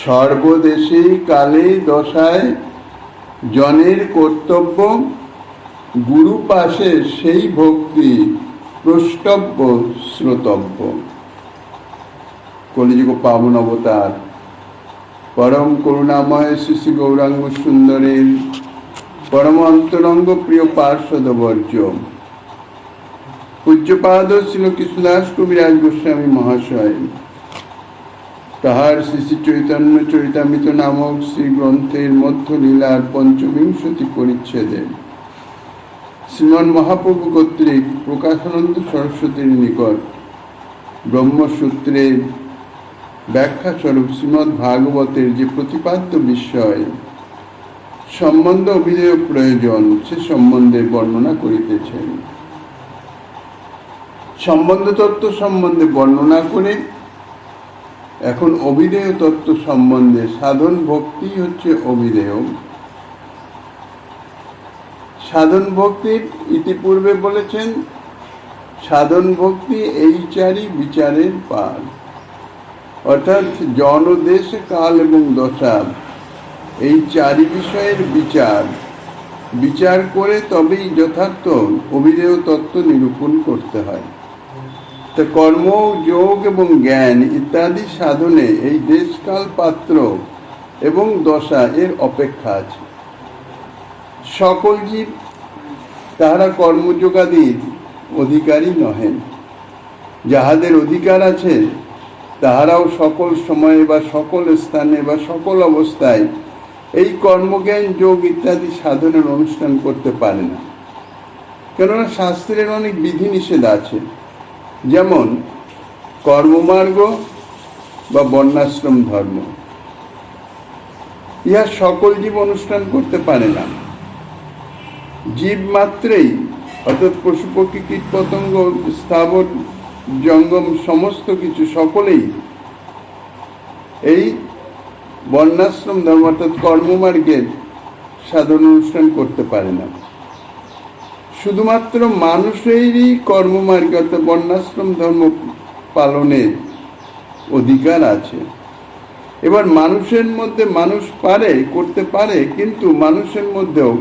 সর্বদেশে কালে দশায় জনের কর্তব্য, গুরু পাশে সেই ভক্তি প্রষ্টব্য শ্রোতব্য। কলিযুগ পাবন অবতার পরম করুণাময় শ্রী শ্রী গৌরাঙ্গ সুন্দরের পরম অন্তরঙ্গ প্রিয় পার্শ্বদবর্য পূজ্যপাদ শ্রী কৃষ্ণদাস কবিরাজ গোস্বামী মহাশয় তাহার শ্রী শ্রী চৈতন্য চরিতামৃত নামক শ্রী গ্রন্থের মধ্য লীলার পঞ্চবিংশতি পরিচ্ছেদে শ্রীমন মহাপ্রভু কর্তৃক প্রকাশানন্দ সরস্বতীর নিকট ব্রহ্মসূত্রের ব্যাখ্যা স্বরূপ শ্রীমদ্ ভাগবতের যে প্রতিপাদ্য বিষয় সম্বন্ধ অভিধেয় প্রয়োজন সে সম্বন্ধে বর্ণনা করিতেছেন। সম্বন্ধ তত্ত্ব সম্বন্ধে বর্ণনা করে এখন অভিধেয় তত্ত্ব সম্বন্ধে সাধন ভক্তি হচ্ছে অভিধেয়। সাধন ভক্তির ইতিপূর্বে বলেছেন সাধন ভক্তি এই চারি বিচারের পার, অর্থাৎ জন, দেশ, কাল এবং দশা এই চারি বিষয়ের বিচার করে তবেই যথার্থ অভিধেয় তত্ত্ব নিরূপণ করতে হয়। তা কর্ম, যোগ এবং জ্ঞান ইত্যাদি সাধনে এই দেশ, কাল, পাত্র এবং দশা এর অপেক্ষা আছে। সকল জীব তাহারা কর্মযোগাদির অধিকারী নহেন। যাহাদের অধিকার আছে তাহারাও সকল সময়ে বা সকল স্থানে বা সকল অবস্থায় এই কর্মজ্ঞান, যোগ ইত্যাদি সাধনের অনুষ্ঠান করতে পারে না। কেননা শাস্ত্রের অনেক বিধিনিষেধ আছে, যেমন কর্মমার্গ বা বর্ণাশ্রম ধর্ম, ইহা সকল জীব অনুষ্ঠান করতে পারে না। জীব মাত্রেই, অর্থাৎ পশু পক্ষী, কীট পতঙ্গ, স্থাবর জঙ্গম সমস্ত কিছু সকলেই এই বর্ণাশ্রম ধর্ম অর্থাৎ কর্মমার্গের সাধন অনুষ্ঠান করতে পারে না। শুধুমাত্র মানুষেরই কর্মমার্গ অর্থাৎ বর্ণাশ্রম ধর্ম পালনের অধিকার আছে। এবার মানুষের মধ্যে মানুষ করতে পারে, কিন্তু মানুষের মধ্যেও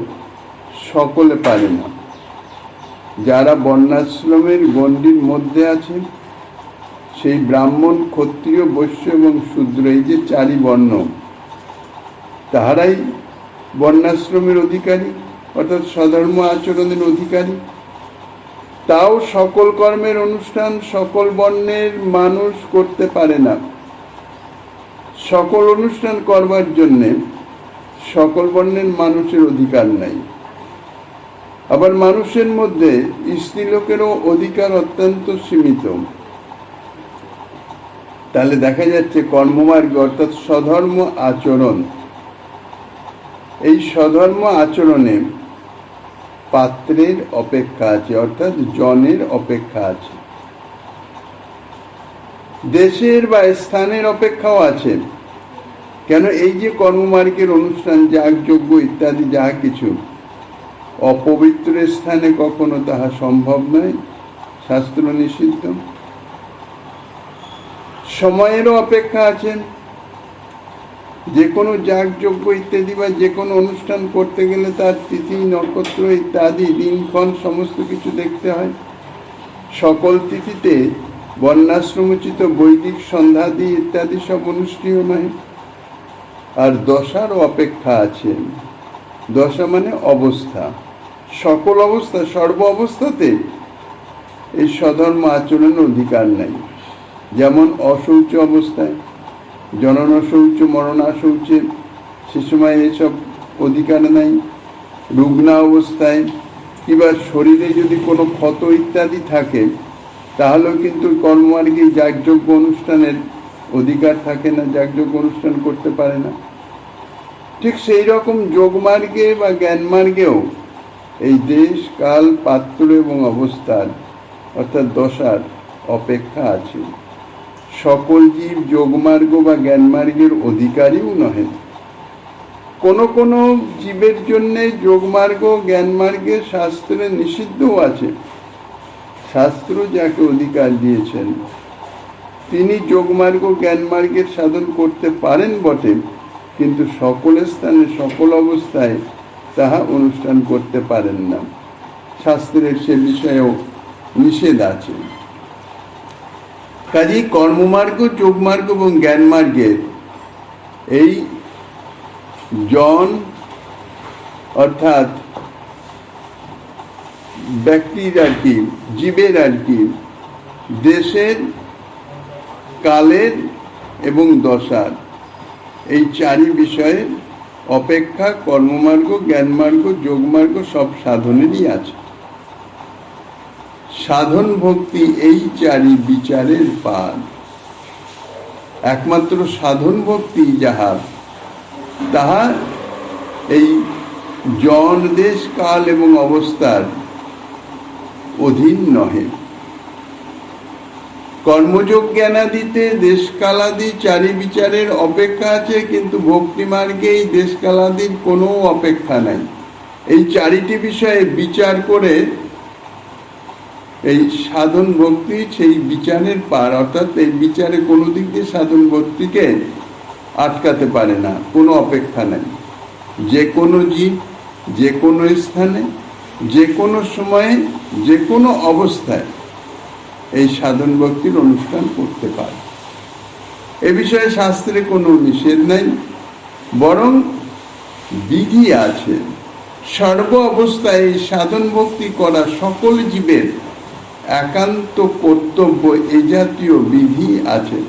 সকলে পারে না। যারা বর্ণাশ্রমের গণ্ডির মধ্যে আছে, সেই ব্রাহ্মণ, ক্ষত্রিয়, বৈশ্য এবং শূদ্র, এই যে চারি বর্ণ, তাহারাই বর্ণাশ্রমের অধিকারী অর্থাৎ স্বধর্ম আচরণের অধিকারী। তাও সকল কর্মের অনুষ্ঠান সকল বর্ণের মানুষ করতে পারে না। সকল অনুষ্ঠান করবার জন্যে সকল বর্ণের মানুষের অধিকার নাই। আবার মানুষের মধ্যে স্ত্রীলোকেরও অধিকার অত্যন্ত সীমিত। তাহলে দেখা যাচ্ছে কর্মমার্গ অর্থাৎ স্বধর্ম আচরণ, এই স্বধর্ম আচরণে পাত্রের অপেক্ষা আছে, অর্থাৎ জনের অপেক্ষা আছে। দেশের বা স্থানের অপেক্ষাও আছে। কেন, এই যে কর্মমার্গের অনুষ্ঠান, যাগযজ্ঞ ইত্যাদি যাহা কিছু, অপবিত্র স্থানে কখনো তাহা সম্ভব নয়, শাস্ত্র নিষিদ্ধ। সময়েরও অপেক্ষা আছে। যে কোনো যাগযজ্ঞ ইত্যাদি বা যে কোনো অনুষ্ঠান করতে গেলে তার তিথি, নক্ষত্র ইত্যাদি, দিনক্ষণ সমস্ত কিছু দেখতে হয়। সকল তিথিতে বর্ণাশ্রমোচিত বৈদিক সন্ধ্যাদি ইত্যাদি সব অনুষ্ঠেয় নয়। আর দশারও অপেক্ষা আছে। দশা মানে অবস্থা, সকল অবস্থা, সর্ব অবস্থাতে এই স্বধর্ম আচরণের অধিকার নাই। যেমন অশৌচ অবস্থায়, জনন শৌচ, মরণা শৌচে সে সময় এসব অধিকার নাই। রুগ্না অবস্থায় কিংবা শরীরে যদি কোনো ক্ষত ইত্যাদি থাকে, তাহলেও কিন্তু কর্মমার্গে যাগযজ্ঞ অনুষ্ঠানের অধিকার থাকে না, যাগযজ্ঞ অনুষ্ঠান করতে পারে না। ঠিক সেই রকম যোগমার্গে বা জ্ঞানমার্গেও এই দেশ, কাল, পাত্র এবং অবস্থার অর্থাৎ দশার অপেক্ষা আছে। সকল জীব যোগমার্গ বা জ্ঞানমার্গের অধিকারীও নহে। কোনো কোনো জীবের জন্যে যোগমার্গ, জ্ঞানমার্গের শাস্ত্রে নিষিদ্ধও আছে। শাস্ত্র যাকে অধিকার দিয়েছেন তিনি যোগমার্গ জ্ঞানমার্গের সাধন করতে পারেন বটে, কিন্তু সকল স্থানে সকল অবস্থায় তাহা অনুষ্ঠান করতে পারেন না। শাস্ত্রের সে বিষয়েও নিষেধ আছে। কাজেই কর্মমার্গ, যোগমার্গ এবং জ্ঞানমার্গের এই জন অর্থাৎ ব্যক্তির আর কি, জীবের আর কি, দেশের, কালের এবং দশার এই চারি বিষয়ে অপেক্ষা কর্মমার্গ, জ্ঞানমার্গ, যোগমার্গ সব সাধনেরই আছে। সাধন ভক্তি এই চারি বিচারের পার। একমাত্র সাধন ভক্তি যাহার, তাহা এই জন, দেশ, কাল এবং অবস্থার অধীন নহে। কর্মযোগ জ্ঞানাদিতে দেশকালাদি চারি বিচারের অপেক্ষা আছে, কিন্তু ভক্তি মার্গে এই দেশকালাদির কোনো অপেক্ষা নাই। এই চারিটি বিষয়ে বিচার করে এই সাধন ভক্তি সেই বিচারের পার, অর্থাৎ এই বিচারে কোনো দিক দিয়ে সাধন ভক্তিকে আটকাতে পারে না, কোনো অপেক্ষা নাই। যে কোনো জীব, যে কোনো স্থানে, যে কোনো সময়ে, যে কোনো অবস্থায় এই সাধন ভক্তির অনুষ্ঠান করতে পারে। এ বিষয়ে শাস্ত্রে কোনো নিষেধ নাই, বরং বিধি আছে। সর্ব অবস্থায় এই সাধন ভক্তি করা সকল জীবের একান্ত কর্তব্য, এ জাতীয় বিধি আছে।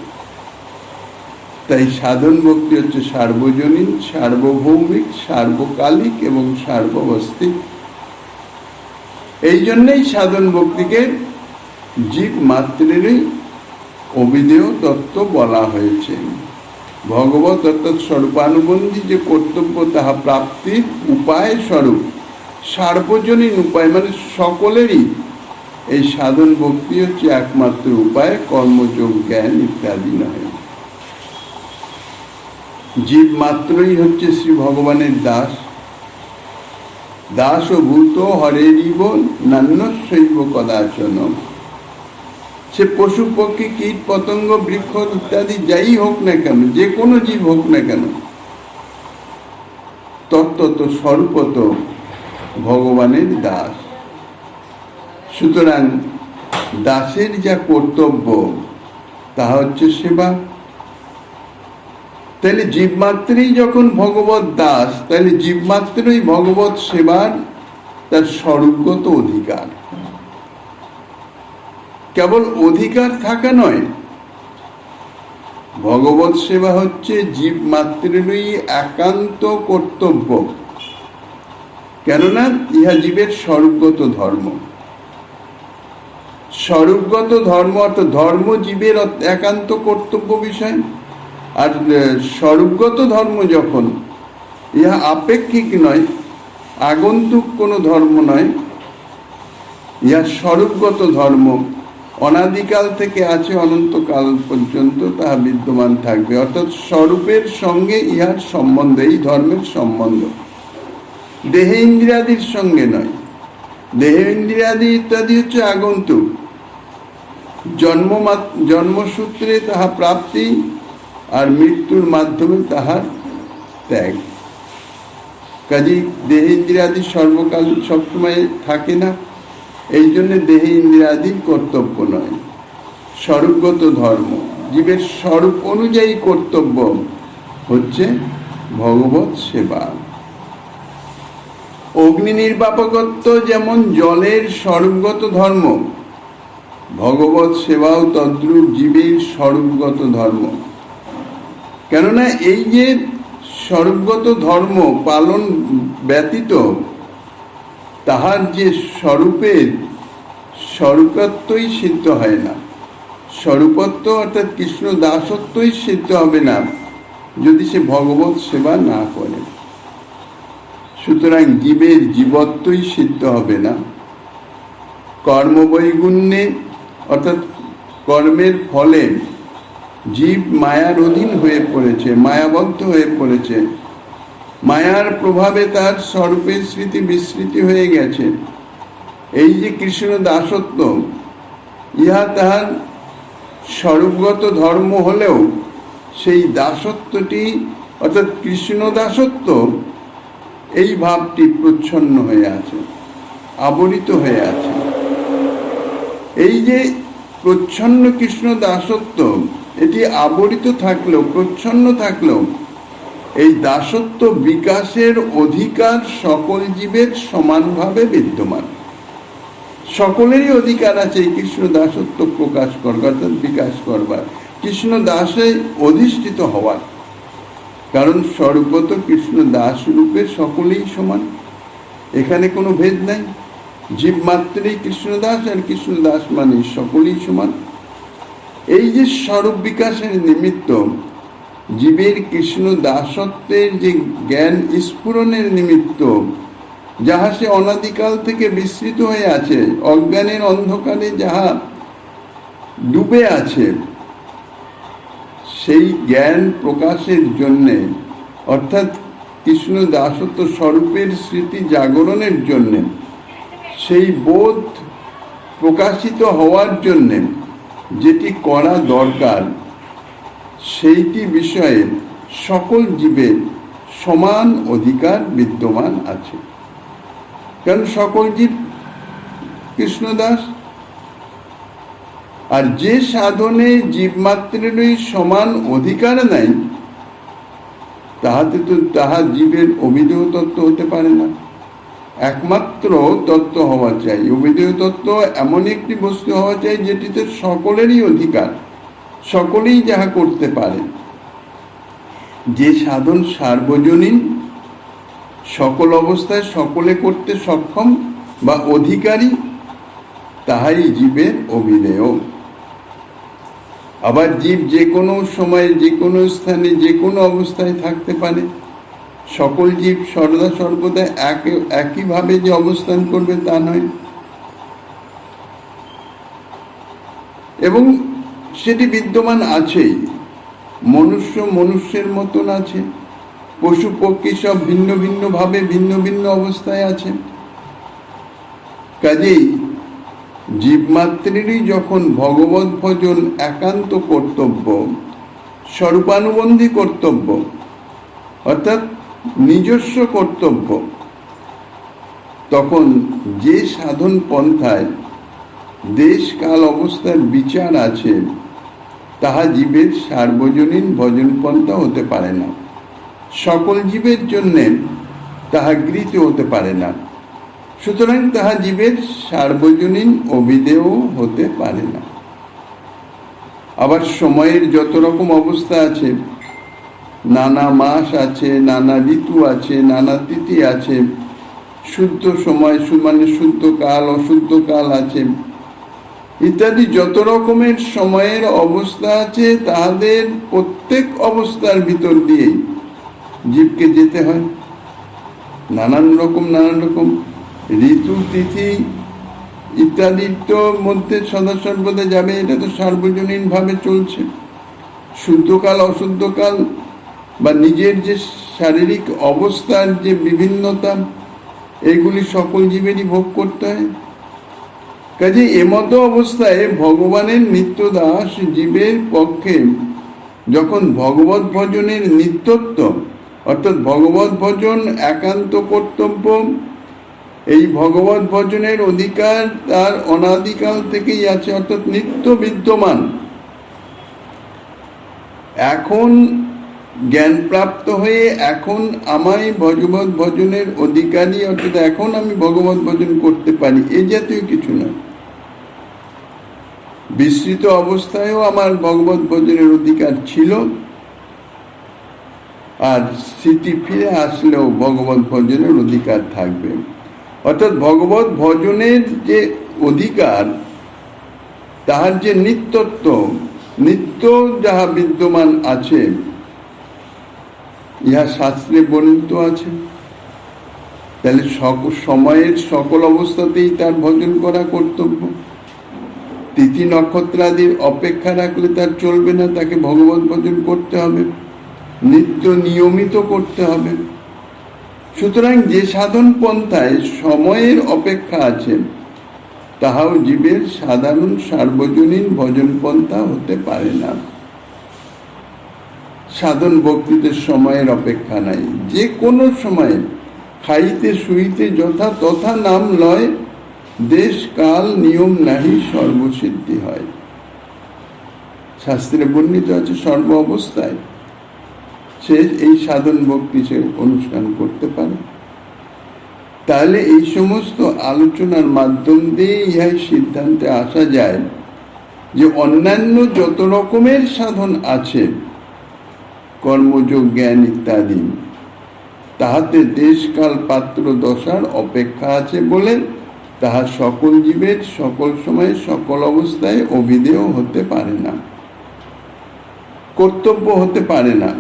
তাই সাধন ভক্তি হচ্ছে সার্বজনীন, সার্বভৌমিক, সার্বকালিক এবং সার্ববস্তিক। এই জন্যই সাধন ভক্তিকে জীব মাত্রেরই অবিধেয় তত্ত্ব বলা হয়েছে। ভগবত অর্থাৎ স্বরূপানুবন্ধী যে কর্তব্য, তাহা প্রাপ্তির উপায় স্বরূপ সার্বজনীন উপায়, মানে সকলেরই এই সাধন ভক্তি হচ্ছে একমাত্র উপায়, কর্মযোগ জ্ঞান ইত্যাদি নয়। জীব মাত্রই হচ্ছে শ্রী ভগবানের দাস। দাস ও ভূত হরেরিব নান্যশৈব কদাচন। সে পশু পক্ষী, কীট পতঙ্গ, বৃক্ষ ইত্যাদি যাই হোক না কেন, যে কোনো জীব হোক না কেন, তত্ত্বত স্বরূপত ভগবানের দাস। সুতরাং দাসের যা কর্তব্য তাহা হচ্ছে সেবা। তাহলে জীবমাত্রেই যখন ভগবত দাস, তাহলে জীবমাত্রই ভগবত সেবার তার স্বরূপগত অধিকার। কেবল অধিকার থাকা নয়, ভগবত সেবা হচ্ছে জীবমাত্রেরই একান্ত কর্তব্য। কেননা ইহা জীবের স্বরূপগত ধর্ম। স্বরূপগত ধর্ম অর্থাৎ ধর্ম জীবের একান্ত কর্তব্য বিষয়। আর স্বরূপগত ধর্ম যখন, ইহা আপেক্ষিক নয়, আগন্তুক কোনো ধর্ম নয়, ইহা স্বরূপগত ধর্ম, অনাদিকাল থেকে আছে, অনন্তকাল পর্যন্ত তাহা বিদ্যমান থাকবে। অর্থাৎ স্বরূপের সঙ্গে ইহার সম্বন্ধ, এই ধর্মের সম্বন্ধ দেহে ইন্দ্রিয়াদির সঙ্গে নয়। দেহে ইন্দ্রিয়াদি ইত্যাদি হচ্ছে আগন্তুক, জন্মসূত্রে তাহা প্রাপ্তি, আর মৃত্যুর মাধ্যমে তাহার ত্যাগ। কাজেই দেহে ইন্দ্রিয়াদি সর্বকাল সবসময় থাকে না, এই জন্য দেহে ইন্দ্রিয়াদির কর্তব্য নয়, স্বরূপগত ধর্ম। জীবের স্বরূপ অনুযায়ী কর্তব্য হচ্ছে ভগবত সেবা। অগ্নি নির্বাপকত্ব যেমন জলের স্বরূপগত ধর্ম, ভগবত সেবাও তদ্রূপ জীবের স্বরূপগত ধর্ম। কেননা এই যে স্বরূপগত ধর্ম পালন ব্যতীত তাহার যে স্বরূপের স্বরূপত্বই সিদ্ধ হয় না। স্বরূপত্ব অর্থাৎ কৃষ্ণ দাসত্বই সিদ্ধ হবে না যদি সে ভগবত সেবা না করে। সুতরাং জীবের জীবত্বই সিদ্ধ হবে না। কর্মবৈগুণ্যে অর্থাৎ কর্মের ফলে জীব মায়ার অধীন হয়ে পড়েছে, মায়াবদ্ধ হয়ে পড়েছে। মায়ার প্রভাবে তার স্বরূপের স্মৃতি বিস্মৃতি হয়ে গেছে। এই যে কৃষ্ণ দাসত্ব, ইহা তাহার স্বরূপগত ধর্ম হলেও সেই দাসত্বটি অর্থাৎ কৃষ্ণ দাসত্ব, এই ভাবটি প্রচ্ছন্ন হয়ে আছে, আবরিত হয়ে আছে। এই যে প্রচ্ছন্ন কৃষ্ণ দাসত্ব, এটি আবরিত থাকলেও, প্রচ্ছন্ন থাকলেও, এই দাসত্ব বিকাশের অধিকার সকল জীবের সমানভাবে বিদ্যমান। সকলেরই অধিকার আছে এই কৃষ্ণ দাসত্ব প্রকাশ করবার, অর্থাৎ বিকাশ করবার, কৃষ্ণ দাসে অধিষ্ঠিত হওয়ার। কারণ স্বরূপত কৃষ্ণ দাস রূপে সকলেই সমান, এখানে কোনো ভেদ নাই। জীব মাত্রেই কৃষ্ণ দাস, আর কৃষ্ণ দাস মানে সকলেই সমান। এই যে স্বরূপ বিকাশের নিমিত্ত, জীবের কৃষ্ণ দাসত্বের যে জ্ঞান স্ফুরণের নিমিত্ত, যাহা সে অনাদিকাল থেকে বিস্মৃত হয়ে আছে, অজ্ঞানের অন্ধকারে যাহা ডুবে আছে, সেই জ্ঞান প্রকাশের জন্যে, অর্থাৎ কৃষ্ণ দাসত্ব স্বরূপের স্মৃতি জাগরণের জন্যে, সেই বোধ প্রকাশিত হওয়ার জন্যে যেটি করা দরকার, সেইটি বিষয়ে সকল জীবের সমান অধিকার বিদ্যমান আছে। কারণ সকল জীব কৃষ্ণদাস। আর যে সাধনে জীবমাত্রেরই সমান অধিকার নাই, তাহাতে তো তাহা জীবের অভিধেয় তত্ত্ব হতে পারে না। একমাত্র তত্ত্ব হওয়া চাই, অভিধেয় তত্ত্ব এমন একটি বস্তু হওয়া চাই যেটিতে সকলেরই অধিকার, সকলেই যাহা করতে পারে। যে সাধন সার্বজনীন, সকল অবস্থায় সকলে করতে সক্ষম বা অধিকারী, তাহাই জীবের অভিধেয়। আবার জীব যে কোনো সময়ে, যে কোনো স্থানে, যে কোনো অবস্থায় থাকতে পারে। সকল জীব সর্বদা সর্বদা একইভাবে যে অবস্থান করবে তা নয়, এবং সেটি বিদ্যমান আছেই। মনুষ্য মনুষ্যের মতন আছে, পশু পক্ষী সব ভিন্ন ভিন্ন ভাবে ভিন্ন ভিন্ন অবস্থায় আছে। কাজেই জীবমাত্রেরই যখন ভগবৎ ভজন একান্ত কর্তব্য, স্বরূপানুবন্ধী কর্তব্য, অর্থাৎ নিজস্ব কর্তব্য, তখন যে সাধন পন্থায় দেশ কাল অবস্থার বিচার আছে, তাহা জীবের সার্বজনীন ভজন পন্থা হতে পারে না। সকল জীবের জন্যে তাহা গৃহীত হতে পারে না। সুতরাং তাহা জীবের সার্বজনীন অভিধেয় হতে পারে না। আবার সময়ের যত রকম অবস্থা আছে, নানা মাস আছে, নানা ঋতু আছে, নানা তিথি আছে, শুদ্ধ সময় মানে শুদ্ধ কাল, অশুদ্ধ কাল আছে, ইত্যাদি যত রকমের সময়ের অবস্থা আছে, তাহাদের প্রত্যেক অবস্থার ভিতর দিয়েই জীবকে যেতে হয়। নানান রকম ঋতু, তিথি ইত্যাদির তো মধ্যে সদা সর্বদা যাবে, এটা তো সার্বজনীন ভাবে চলছে। শুদ্ধকাল, অশুদ্ধকাল বা নিজের যে শারীরিক অবস্থার যে বিভিন্নতা, এগুলি সকল জীবেরই ভোগ করতে হয়। কাজে এমতো অবস্থায় ভগবানের নিত্য দাস জীবের পক্ষে যখন ভগবৎ ভজনের নিত্যত্ব, অর্থাৎ ভগবৎ ভজন একান্ত কর্তব্য, এই ভগবৎ ভজনের অধিকার তার অনাদিকাল থেকেই আছে, অর্থাৎ নিত্য বিদ্যমান। এখন জ্ঞান প্রাপ্ত হয়ে এখন আমায় ভগবৎ ভজনের অধিকারী, অর্থাৎ এখন আমি ভগবৎ ভজন করতে পারি, এই জাতীয় কিছু নয়। বিস্মৃত অবস্থায়ও আমার ভগবৎ ভজনের অধিকার ছিল, আর স্মৃতি ফিরে আসলেও ভগবৎ ভজনের অধিকার থাকবে। অর্থাৎ ভগবৎ ভজনের যে অধিকার, তাহার যে নিত্যত্ব, নিত্য যাহা বিদ্যমান আছে, ইহা শাস্ত্রে বর্ণিত আছে। তাহলে সময়ের সকল অবস্থাতেই তার ভজন করা কর্তব্য। তিথি নক্ষত্রাদির অপেক্ষা রাখলে তার চলবে না, তাকে ভগবৎ ভজন করতে হবে, নিত্য নিয়মিত করতে হবে। সুতরাং যে সাধন পন্থায় সময়ের অপেক্ষা আছে, তাহাও জীবের সাধারণ সার্বজনীন ভজন পন্থা হতে পারে না। সাধন ভক্তিতে সময়ের অপেক্ষা নাই, যে কোনো সময়ে খাইতে শুইতে যথা তথা নাম লয়, দেশ কাল নিয়ম নাহি সর্বসিদ্ধি হয়। শাস্ত্রে বর্ণিত আছে সর্ব অবস্থায় সে এই সাধন ভক্তি সে অনুষ্ঠান করতে পারে। তাহলে এই সমস্ত আলোচনার মাধ্যম দিয়ে ইহাই সিদ্ধান্তে আসা যায় যে অন্যান্য যত রকমের সাধন আছে, কর্মযোগ, জ্ঞান ইত্যাদি, তাহাতে দেশকাল পাত্র দশার অপেক্ষা আছে বলে তাহা সকল জীবের সকল সময়ে সকল অবস্থায় অভিধেয় হতে পারে না, কর্তব্য হতে পারে না।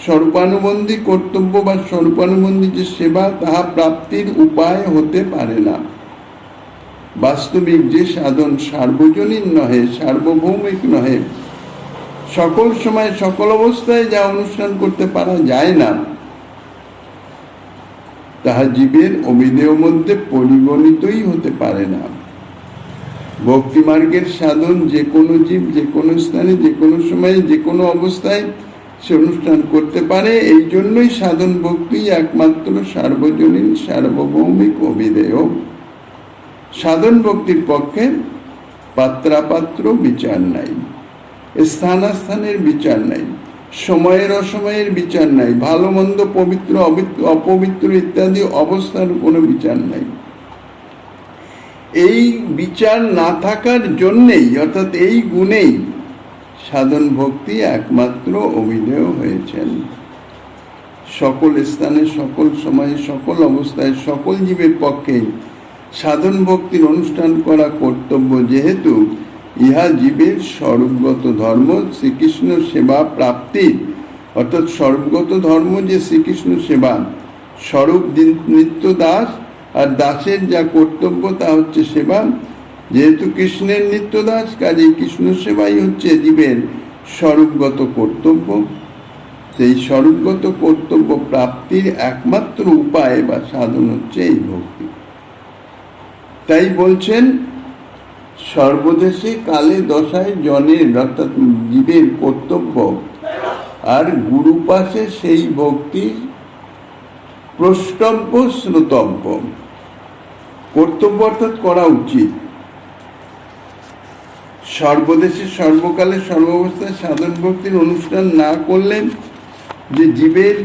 স্বরূপানুবন্ধী কর্তব্য বা স্বরূপানুবন্ধী যে সেবা, তাহা প্রাপ্তির উপায় হতে পারে না। বাস্তবিক যে সাধন সার্বজনীন নহে, সার্বভৌমিক নহে, সকল সময় সকল অবস্থায় যা অনুষ্ঠান করতে পারা যায় না, তাহা জীবের অভিধেয় মধ্যে পরিগণিতই হতে পারে না। ভক্তি মার্গের সাধন যে কোনো জীব যে কোনো স্থানে যে কোনো সময়ে যে কোনো অবস্থায় সে অনুষ্ঠান করতে পারে। এই জন্যই সাধন ভক্তি একমাত্র সার্বজনীন সার্বভৌমিক অভিধেয়। সাধন ভক্তির পক্ষে পাত্রাপাত্র বিচার নাই, স্থানাস্থানের বিচার নাই, সময়ের অসময়ের বিচার নাই, ভালো মন্দ পবিত্র অপবিত্র ইত্যাদি অবস্থার কোনো বিচার নাই। এই বিচার না থাকার জন্যেই, অর্থাৎ এই গুণেই সাধন ভক্তি একমাত্র অভিধেয় হয়েছেন। সকল স্থানে সকল সময়ে সকল অবস্থায় সকল জীবের পক্ষে সাধন ভক্তির অনুষ্ঠান করা কর্তব্য, যেহেতু ইহা জীবের স্বরূপগত ধর্ম। শ্রীকৃষ্ণ সেবা প্রাপ্তির, অর্থাৎ স্বরূপগত ধর্ম যে শ্রীকৃষ্ণ সেবা, স্বরূপ নিত্য দাস, আর দাসের যা কর্তব্য তা হচ্ছে সেবা। যেহেতু কৃষ্ণের নিত্য দাস, কাজেই কৃষ্ণ সেবাই হচ্ছে জীবের স্বরূপগত কর্তব্য। সেই স্বরূপগত কর্তব্য প্রাপ্তির একমাত্র উপায় বা সাধন হচ্ছে এই ভক্তি। তাই বলছেন সর্বদেশে কালে দশায় জনের, অর্থাৎ জীবের কর্তব্য, আর গুরু পাশে সেই ভক্তি প্রষ্টব্য শ্রোতব্য। কর্তব্য অর্থাৎ করা উচিত। সর্বদেশে সর্বকালে সর্বাবস্থায় সাধন ভক্তির অনুষ্ঠান না করলে যে জীবের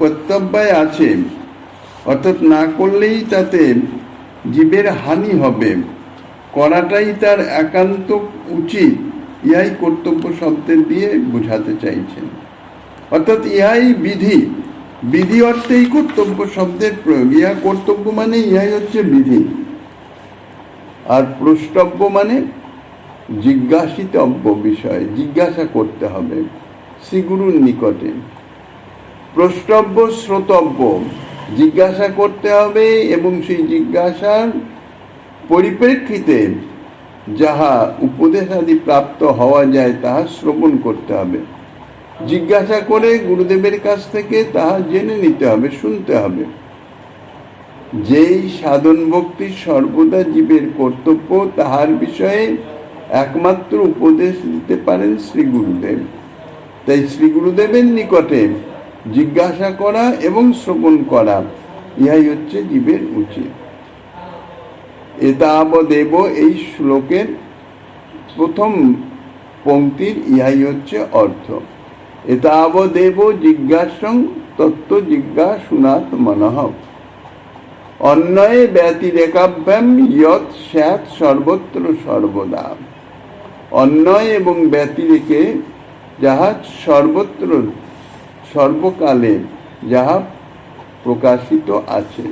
কর্তব্যায় আছে, অর্থাৎ না করলেই তাতে জীবের হানি হবে, করাটাই তার একান্ত উচিত, ইহাই কর্তব্য শব্দের দিয়ে বোঝাতে চাইছেন। অর্থাৎ ইহাই বিধি, বিধি অর্থেই কর্তব্য শব্দের প্রয়োগ। ইহা কর্তব্য মানে ইহাই হচ্ছে বিধি। আর প্রষ্টব্য মানে জিজ্ঞাসিতব্য বিষয়, জিজ্ঞাসা করতে হবে শ্রীগুরুর নিকটে। প্রষ্টব্য শ্রোতব্য, জিজ্ঞাসা করতে হবে এবং সেই জিজ্ঞাসার পরিপ্রেক্ষিতে যাহা উপদেশাদি প্রাপ্ত হওয়া যায় তাহা শ্রবণ করতে হবে। জিজ্ঞাসা করে গুরুদেবের কাছ থেকে তাহা জেনে নিতে হবে, শুনতে হবে। যেই সাধন ভক্তি সর্বদা জীবের কর্তব্য, তাহার বিষয়ে একমাত্র উপদেশ দিতে পারেন শ্রী গুরুদেব। তাই শ্রী গুরুদেবের নিকটে জিজ্ঞাসা করা এবং শ্রবণ করা, ইহাই হচ্ছে জীবের উচিত। এতাবদেব, এই শ্লোকের প্রথম পংক্তির ইহাই হচ্ছে অর্থ। এতাবদেব জিজ্ঞাসং তত্ত্ব জিজ্ঞাসুনাথ মনঃ, অন্যয়ে ব্যতিরেকাভ্যাম ইয়ৎ স্যাৎ সর্বত্র সর্বদা। অন্যয় এবং ব্যতিরেকে যাহা সর্বত্র সর্বকালে যাহা প্রকাশিত আছে।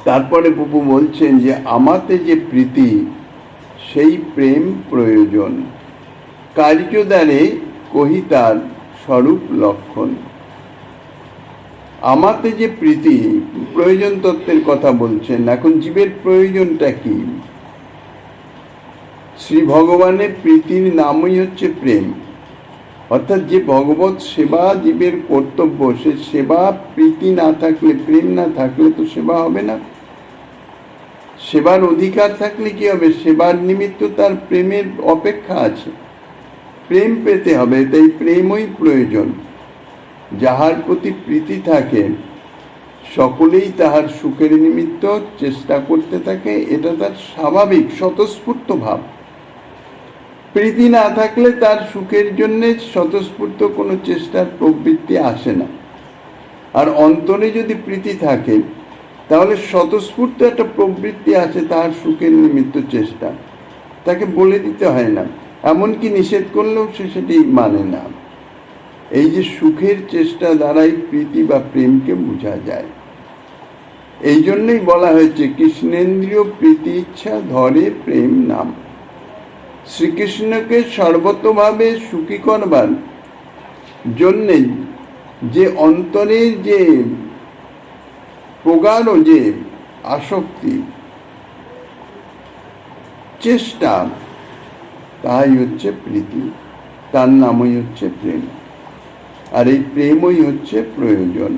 তারপরে প্রভু বলছেন যে আমাতে যে প্রীতি, সেই প্রেম প্রয়োজন, কার্যদ্বারে কহি তার স্বরূপ লক্ষণ। আমাতে যে প্রীতি, প্রয়োজন তত্ত্বের কথা বলছেন। এখন জীবের প্রয়োজনটা কি? শ্রী ভগবানের প্রীতির নামই হচ্ছে প্রেম। অর্থাৎ যে ভগবত সেবা জীবের কর্তব্য, সে সেবা প্রীতি না থাকলে, প্রেম না থাকলে তো সেবা হবে না। সেবার অধিকার থাকলে কি হবে? সেবার নিমিত্ত তার প্রেমের অপেক্ষা আছে, প্রেম পেতে হবে, তাই প্রেমই প্রয়োজন। যাহার প্রতি প্রীতি থাকে সকলেই তাহার সুখের নিমিত্ত চেষ্টা করতে থাকে, এটা তার স্বাভাবিক স্বতঃস্ফূর্ত ভাব। প্রীতি না থাকলে তার সুখের জন্য স্বতঃস্ফূর্ত কোনো চেষ্টার প্রবৃত্তি আসে না। আর অন্তরে যদি প্রীতি থাকে তাহলে স্বতঃস্ফূর্ত একটা প্রবৃত্তি আছে তার সুখের নিমিত্ত চেষ্টা, তাকে বলে দিতে হয় না, এমনকি নিষেধ করলেও সে সেটি মানে না। এই যে সুখের চেষ্টা দ্বারাই প্রীতি বা প্রেমকে বোঝা যায়। এই জন্যই বলা হয়েছে কৃষ্ণেন্দ্রীয় প্রীতি ইচ্ছা ধরে প্রেম নাম। শ্রীকৃষ্ণকে সর্বতভাবে সুখী করবার জন্যে যে অন্তরের যে প্রগাঢ় যে আসক্তি, চেষ্টা, তাই হচ্ছে প্রীতি, তার নামই হচ্ছে প্রেম। আর এই প্রেমই হচ্ছে প্রয়োজন,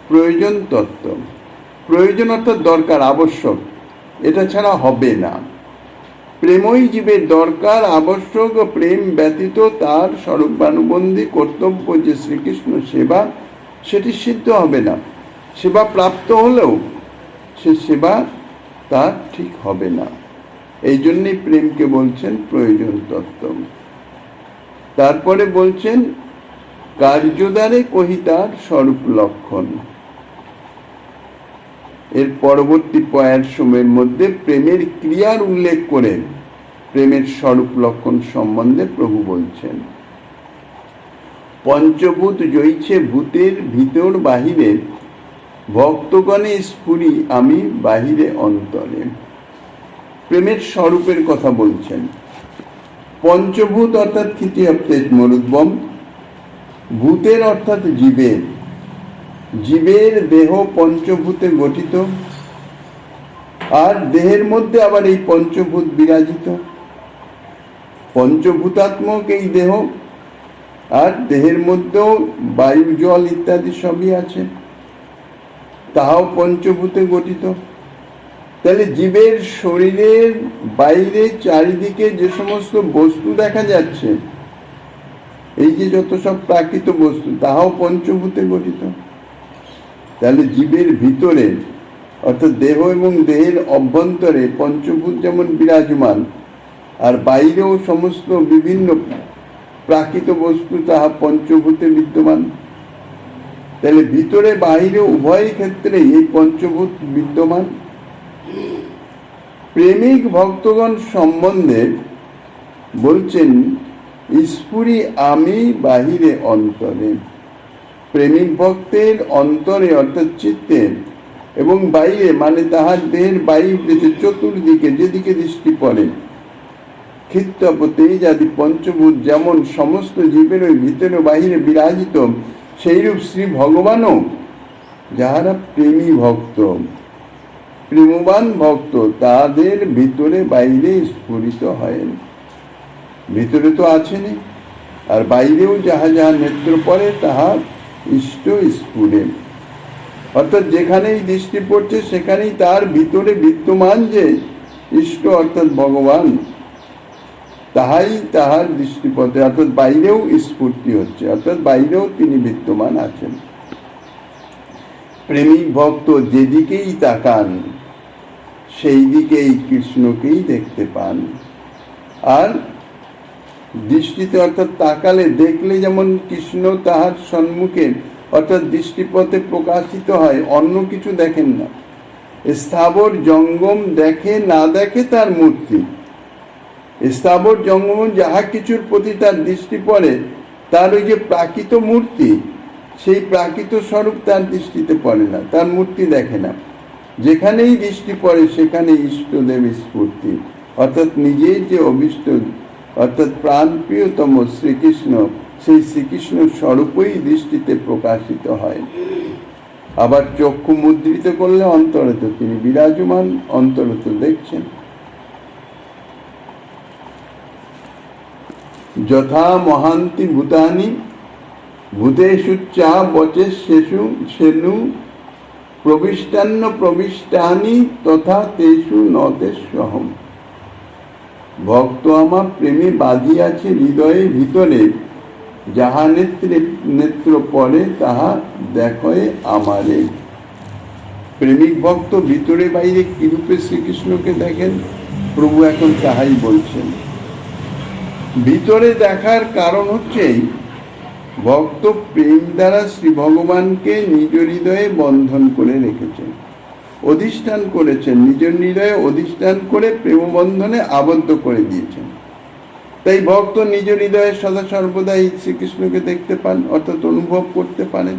প্রয়োজন তত্ত্ব। প্রয়োজন অর্থাৎ দরকার, আবশ্যক, এটা ছাড়া হবে না। প্রেমই জীবের দরকার, আবশ্যক। প্রেম ব্যতীত তার স্বরূপানুবন্ধী কর্তব্য যে শ্রীকৃষ্ণ সেবা, সেটি সিদ্ধ হবে না। সেবা প্রাপ্ত হলেও সে সেবা তার ঠিক হবে না। এই জন্যই প্রেমকে বলছেন প্রয়োজন তত্ত্ব। তারপরে বলছেন কার্যদ্বারে কহিতার স্বরূপ লক্ষণ। এর পরবর্তী পয়ের সময়ের মধ্যে প্রেমের ক্রিয়ার উল্লেখ করে প্রেমের স্বরূপ লক্ষণ সম্বন্ধে প্রভু বলছেন। পঞ্চভূত জয়ছে ভূতের ভিতর বাহিরে, ভক্তগণে স্ফুরি আমি বাহিরে অন্তরে। প্রেমের স্বরূপের কথা বলছেন। পঞ্চভূত অর্থাৎ স্থিতি অপ্তেজ মরুদ্বম, ভূতের অর্থাৎ জীবের, জীবের দেহ পঞ্চভূতে গঠিত, আর দেহের মধ্যে আবার এই পঞ্চভূত বিরাজিত। পঞ্চভূতাত্মক এই দেহ, আর দেহের মধ্যেও বায়ু জল ইত্যাদি সবই আছে, তাহাও পঞ্চভূতে গঠিত। তাহলে জীবের শরীরের বাইরে চারিদিকে যে সমস্ত বস্তু দেখা যাচ্ছে, এই যে যত সব প্রাকৃত বস্তু, তাহাও পঞ্চভূতে গঠিত। তাহলে জীবের ভিতরে অর্থাৎ দেহ এবং দেহের অভ্যন্তরে পঞ্চভূত যেমন বিরাজমান, আর বাইরেও সমস্ত বিভিন্ন প্রাকৃত বস্তু তাহা পঞ্চভূতে বিদ্যমান। তাহলে ভিতরে বাইরে উভয় ক্ষেত্রেই এই পঞ্চভূত বিদ্যমান। প্রেমিক ভক্তগণ সম্বন্ধে বলছেন স্ফুরি আমি বাহিরে অন্তরে। প্রেমিক ভক্তের অন্তরে অর্থাৎ চিত্তে এবং বাইরে মানে তাহার দেহের বায়ুতে চতুর্দিকে যেদিকে দৃষ্টি পড়ে, ক্ষিপ্তপতে যাদি পঞ্চভূত যেমন সমস্ত জীবের ওই ভিতরে বাহিরে বিরাজিত, সেইরূপ শ্রী ভগবানও যাহারা প্রেমী ভক্ত, প্রেমবান ভক্ত, তাদের ভিতরে বাইরে স্ফুরিত হয়। ভিতরে তো আছেনই, আর বাইরেও যাহা যাহা নেত্র পড়ে তাহা ইষ্ট স্ফুরে। অর্থাৎ যেখানেই দৃষ্টি পড়ছে সেখানেই তার ভিতরে বিদ্যমান যে ইষ্ট অর্থাৎ ভগবান, তাহাই তাহার দৃষ্টিপথে, অর্থাৎ বাইরেও স্ফূর্তি হচ্ছে, অর্থাৎ বাইরেও তিনি বিদ্যমান আছেন। প্রেমিক ভক্ত যেদিকেই তাকান সেই দিকেই কৃষ্ণকেই দেখতে পান। আর দৃষ্টিতে অর্থাৎ তাকালে, দেখলে যেমন কৃষ্ণ তাহার সম্মুখে অর্থাৎ দৃষ্টিপথে প্রকাশিত হয়, অন্য কিছু দেখেন না। স্থাবর জঙ্গম দেখে না দেখে তার মূর্তি, স্থাবর জঙ্গম যাহা কিছুর প্রতি তার দৃষ্টি পড়ে, তার ওই যে প্রাকৃত মূর্তি, সেই প্রাকৃত স্বরূপ তার দৃষ্টিতে পড়ে না, তার মূর্তি দেখে না। যেখানেই দৃষ্টি পড়ে সেখানে ইষ্টদেব স্ফূর্তি, অর্থাৎ নিজের যে অভিষ্ট অর্থাৎ প্রাণ প্রিয়তম শ্রীকৃষ্ণ, সেই শ্রীকৃষ্ণ স্বরূপই দৃষ্টিতে প্রকাশিত হয়। আবার চক্ষু মুদ্রিত করলে অন্তরে তো তিনি বিরাজমান, অন্তরে তো দেখছেন। যথা মহান্তি ভূতানি ভূতেষু চা বচেষ্যেষু সেনু প্রবিষ্টান্ন প্রবিষ্টানি তথা তেষু নতেষ্যহম। ভক্ত আমার প্রেমে বাঁধিয়াছে হৃদয়ে ভিতরে, যাহা নেত্রে নেত্র পড়ে তাহা দেখে আমারে। প্রেমিক ভক্ত ভিতরে বাইরে কিরূপে শ্রীকৃষ্ণকে দেখেন, প্রভু এখন তাহাই বলছেন। ভিতরে দেখার কারণ হচ্ছে ভক্ত প্রেম দ্বারা শ্রী ভগবানকে নিজ হৃদয়ে বন্ধন করে রেখেছেন, অধিষ্ঠান করেছেন, নিজের হৃদয়ে অধিষ্ঠান করে প্রেম বন্ধনে আবদ্ধ করে দিয়েছেন। তাই ভক্ত নিজ হৃদয়ে সদা সর্বদাই শ্রীকৃষ্ণকে দেখতে পান, অর্থাৎ অনুভব করতে পারেন।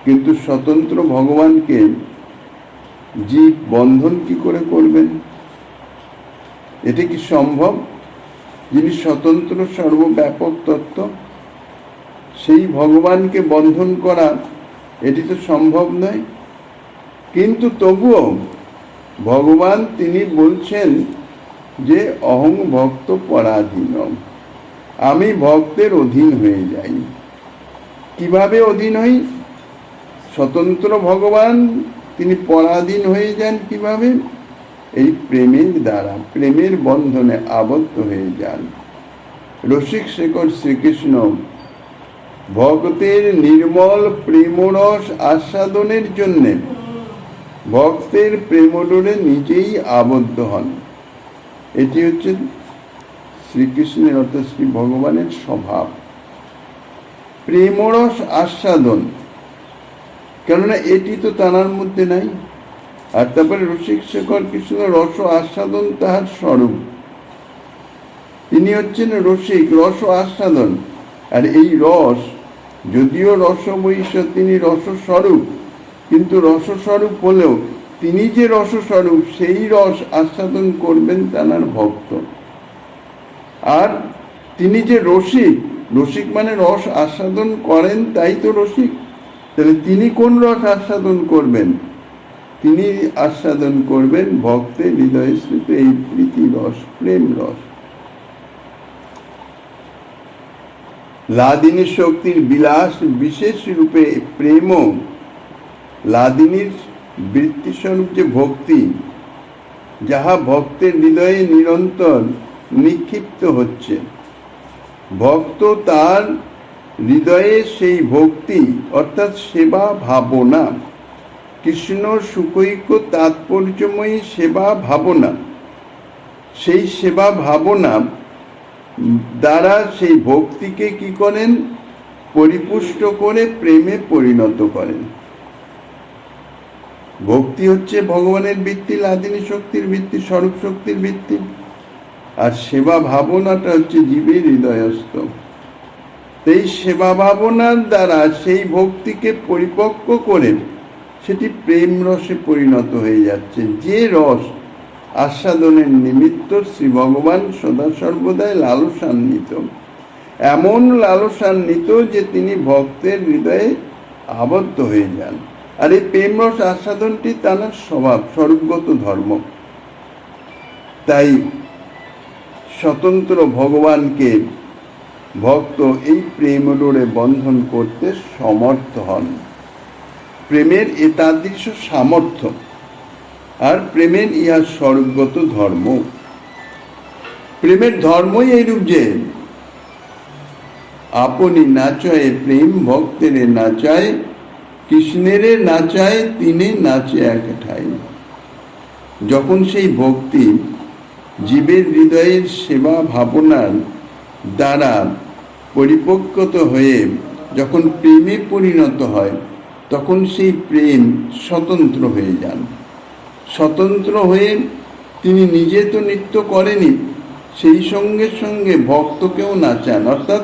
কিন্তু স্বতন্ত্র ভগবানকে জীব বন্ধন কি করে করবেন? এটা কি সম্ভব? যিনি স্বতন্ত্র সর্বব্যাপক তত্ত্ব, সেই ভগবানকে বন্ধন করা এটি তো সম্ভব নয়। কিন্তু তবুও ভগবান তিনি বলছেন যে অহং ভক্ত পরাধীন, আমি ভক্তের অধীন হয়ে যাই। কিভাবে অধীন হই? স্বতন্ত্র ভগবান তিনি পরাধীন হয়ে যান কিভাবে? এই প্রেমের দ্বারা, প্রেমের বন্ধনে আবদ্ধ হয়ে যান। রসিক শেখর শ্রীকৃষ্ণ ভক্তের নির্মল প্রেমরস আস্বাদনের জন্য ভক্তের প্রেমডোরে নিজেই আবদ্ধ হন। এটি হচ্ছে শ্রীকৃষ্ণের অর্থাৎ শ্রী ভগবানের স্বভাব, প্রেমরস আস্বাদন। কেননা এটি তো তাঁর মধ্যে নাই। আর তারপরে রসিক শেখর কৃষ্ণ রস আস্বাদন তাহার স্বরূপ, তিনি হচ্ছেন রসিক, রস আস্বাদন। আর এই রস, যদিও রসবৈশ্য, তিনি রসস্বরূপ, কিন্তু রসস্বরূপ হলেও তিনি যে রসস্বরূপ সেই রস আস্বাদন করবেন তাঁর ভক্ত। আর তিনি যে রসিক, রসিক মানে রস আস্বাদন করেন, তাই তো রসিক। তাহলে তিনি কোন রস আস্বাদন করবেন? তিনি আস্বাদন করবেন ভক্তের হৃদয়স্থিত এই প্রীতি রস, প্রেম রস। লাদিনী শক্তির বিলাস বিশেষ রূপে প্রেম, লাদিনীর বৃত্তিস্বরূপ যে ভক্তি, যাহা ভক্তের হৃদয়ে নিরন্তর নিক্ষিপ্ত হচ্ছে, ভক্ত তার হৃদয়ে সেই ভক্তি অর্থাৎ সেবা ভাবনা, কৃষ্ণ সুখৈক্য তাৎপর্যময়ী সেবা ভাবনা, সেই সেবা ভাবনা দ্বারা সেই ভক্তিকে কি করেন? পরিপুষ্ট করে প্রেমে পরিণত করেন। ভক্তি হচ্ছে ভগবানের বৃত্তি, লাদিনী শক্তির বৃত্তি, স্বরূপ শক্তির বৃত্তি। আর সেবা ভাবনাটা হচ্ছে জীবের হৃদয়স্থ। এই সেবা ভাবনার দ্বারা সেই ভক্তিকে পরিপক্ক করে সেটি প্রেম রসে পরিণত হয়ে যাচ্ছে। যে রস আস্বাদনের নিমিত্ত শ্রী ভগবান সদা সর্বদাই লালসান্বিত, এমন লালসান্বিত যে তিনি ভক্তের হৃদয়ে আবদ্ধ হয়ে যান। আর এই প্রেম রস আস্বাদনটি তার স্বভাব, স্বরূপগত ধর্ম। তাই স্বতন্ত্র ভগবানকে ভক্ত এই প্রেম ডোরে বন্ধন করতে সমর্থ হন। প্রেমের এতাদৃশ সামর্থ্য, আর প্রেমের ইহা স্বরূপগত ধর্ম। প্রেমের ধর্মই এইরূপ যে আপনি নাচায় প্রেম ভক্তেরে নাচায়, কৃষ্ণেরে নাচায় তিনি নাচে এক ঠাই। যখন সেই ভক্তি জীবের হৃদয়ের সেবা ভাবনার দ্বারা পরিপক্কত হয়ে যখন প্রেমে পরিণত হয়, তখন সেই প্রেম স্বতন্ত্র হয়ে যান। স্বতন্ত্র হয়ে তিনি নিজে তো নৃত্য করেনি, সেই সঙ্গে সঙ্গে ভক্তকেও নাচান। অর্থাৎ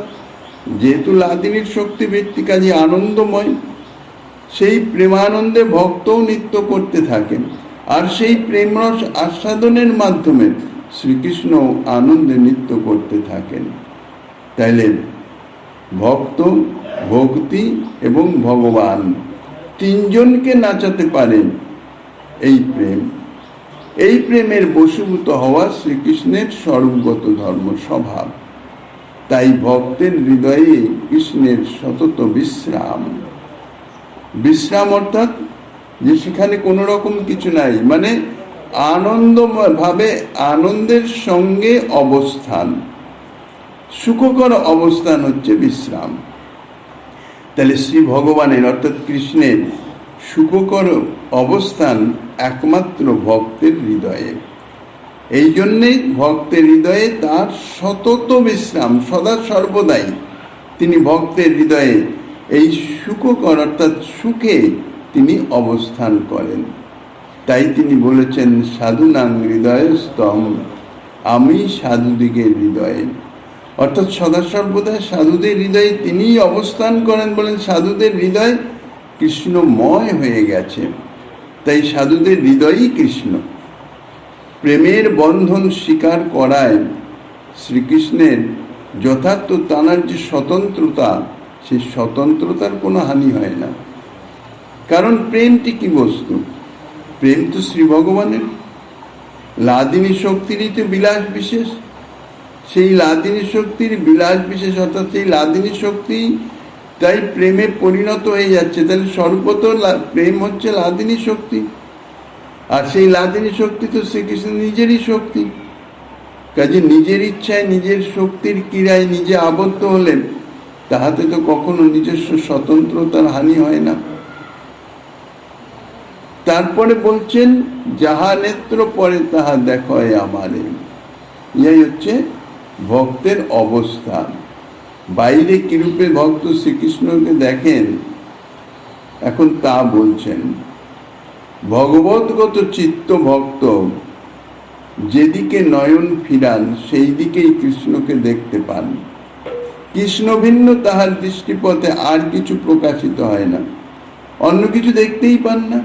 যেহেতু লাদিনীর শক্তিবৃত্তি কাজে আনন্দময়, সেই প্রেমানন্দে ভক্তও নৃত্য করতে থাকেন। আর সেই প্রেমরস আস্বাদনের মাধ্যমে শ্রীকৃষ্ণ আনন্দে নৃত্য করতে থাকেন। তাইলে ভক্ত, ভক্তি এবং ভগবান তিনজনকে নাচাতে পারেন এই প্রেম। এই প্রেমের বশীভূত হওয়া শ্রীকৃষ্ণের স্বরূপগত ধর্ম, স্বভাব। তাই ভক্তের হৃদয়ে কৃষ্ণের সতত বিশ্রাম। বিশ্রাম অর্থাৎ যে সেখানে কোনো রকম কিছু নাই, মানে আনন্দ ভাবে, আনন্দের সঙ্গে অবস্থান, সুখকর অবস্থান হচ্ছে বিশ্রাম। তাহলে শ্রী ভগবানের অর্থাৎ কৃষ্ণের সুখকর অবস্থান একমাত্র ভক্তের হৃদয়ে। এই জন্যেই ভক্তের হৃদয়ে তার সতত বিশ্রাম, সদা সর্বদাই তিনি ভক্তের হৃদয়ে এই সুখকর অর্থাৎ সুখে তিনি অবস্থান করেন। তাই তিনি বলেছেন সাধুনাং হৃদয়স্তম, আমি সাধুদিগের হৃদয়ে, অর্থাৎ সদা সর্বদা সাধুদের হৃদয়ে তিনিই অবস্থান করেন। বলেন সাধুদের হৃদয় কৃষ্ণময় হয়ে গেছে, তাই সাধুদের হৃদয়ই কৃষ্ণ। প্রেমের বন্ধন স্বীকার করায় শ্রীকৃষ্ণের যথার্থ তাঁর যে স্বতন্ত্রতা, সেই স্বতন্ত্রতার কোনো হানি হয় না। কারণ প্রেমটি কি বস্তু? প্রেম তো শ্রী ভগবানের লাদিনী শক্তিরই তো বিলাস বিশেষ। সেই লাদিনী শক্তির বিলাস বিশেষ অর্থাৎ সেই লাদিনী শক্তি তাই প্রেমে পরিণত হয়ে যাচ্ছে। তাহলে সর্বতর প্রেম হচ্ছে লাদিনী শক্তি, আর সেই লাদিনী শক্তি তো শ্রীকৃষ্ণ নিজেরই শক্তি। কাজে নিজের ইচ্ছায় নিজের শক্তির ক্রীড়ায় নিজে আবদ্ধ হলেন, তাহাতে তো কখনো নিজস্ব স্বতন্ত্রতার হানি হয় না। তারপরে বলছেন যাহা নেত্র পরে তাহা দেখয় আমারে, ইহাই হচ্ছে ভক্তের অবস্থান। বাইরে কিরূপে ভক্ত শ্রীকৃষ্ণকে দেখেন এখন তা বলছেন। ভগবৎগত চিত্ত ভক্ত যেদিকে নয়ন ফিরান সেই দিকেই কৃষ্ণকে দেখতে পান। কৃষ্ণ ভিন্ন তাহার দৃষ্টিপথে আর কিছু প্রকাশিত হয় না, অন্য কিছু দেখতেই পান না।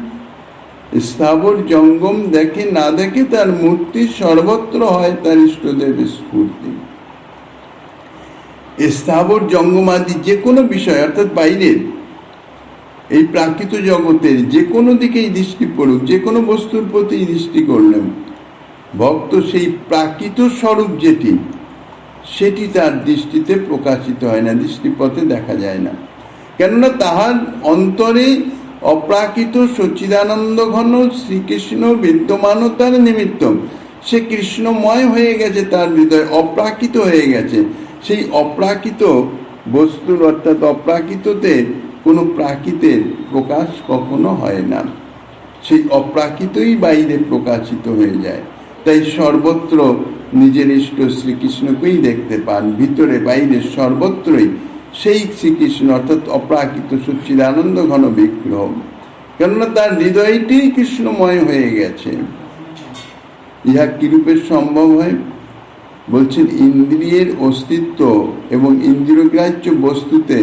স্থাবর জঙ্গম দেখে না দেখে তার মূর্তি সর্বত্র হয় তার ইষ্টদেবের স্ফূর্তি। স্থাবর জঙ্গমাদি যে কোনো বিষয় অর্থাৎ বাইরের এই প্রাকৃত জগতের যে কোনো দিকেই দৃষ্টি পড়ুক, যে কোনো বস্তুর প্রতি দৃষ্টি করলেন, ভক্ত সেই প্রাকৃত স্বরূপ যেটি সেটি তার দৃষ্টিতে প্রকাশিত হয় না, দৃষ্টিপথে দেখা যায় না। কেননা তাহার অন্তরে অপ্রাকৃত সচ্চিদানন্দ ঘন শ্রীকৃষ্ণ বিদ্যমানতার নিমিত্ত সে কৃষ্ণময় হয়ে গেছে, তার হৃদয় অপ্রাকৃত হয়ে গেছে। সেই অপ্রাকৃত বস্তুর অর্থাৎ অপ্রাকৃততে কোনো প্রাকৃতের প্রকাশ কখনো হয় না, সেই অপ্রাকৃতই বাইরে প্রকাশিত হয়ে যায়। তাই সর্বত্র নিজের ইষ্ট শ্রীকৃষ্ণকেই দেখতে পান, ভিতরে বাইরে সর্বত্রই সেই শ্রীকৃষ্ণ অর্থাৎ অপ্রাকৃত সচ্চিদানন্দ ঘন বিগ্রহ। কেননা তার হৃদয়টি কৃষ্ণময় হয়ে গেছে। ইহা কিরূপে সম্ভব হয়? বলছেন ইন্দ্রিয়ের অস্তিত্ব এবং ইন্দ্রিয়গ্রাহ্য বস্তুতে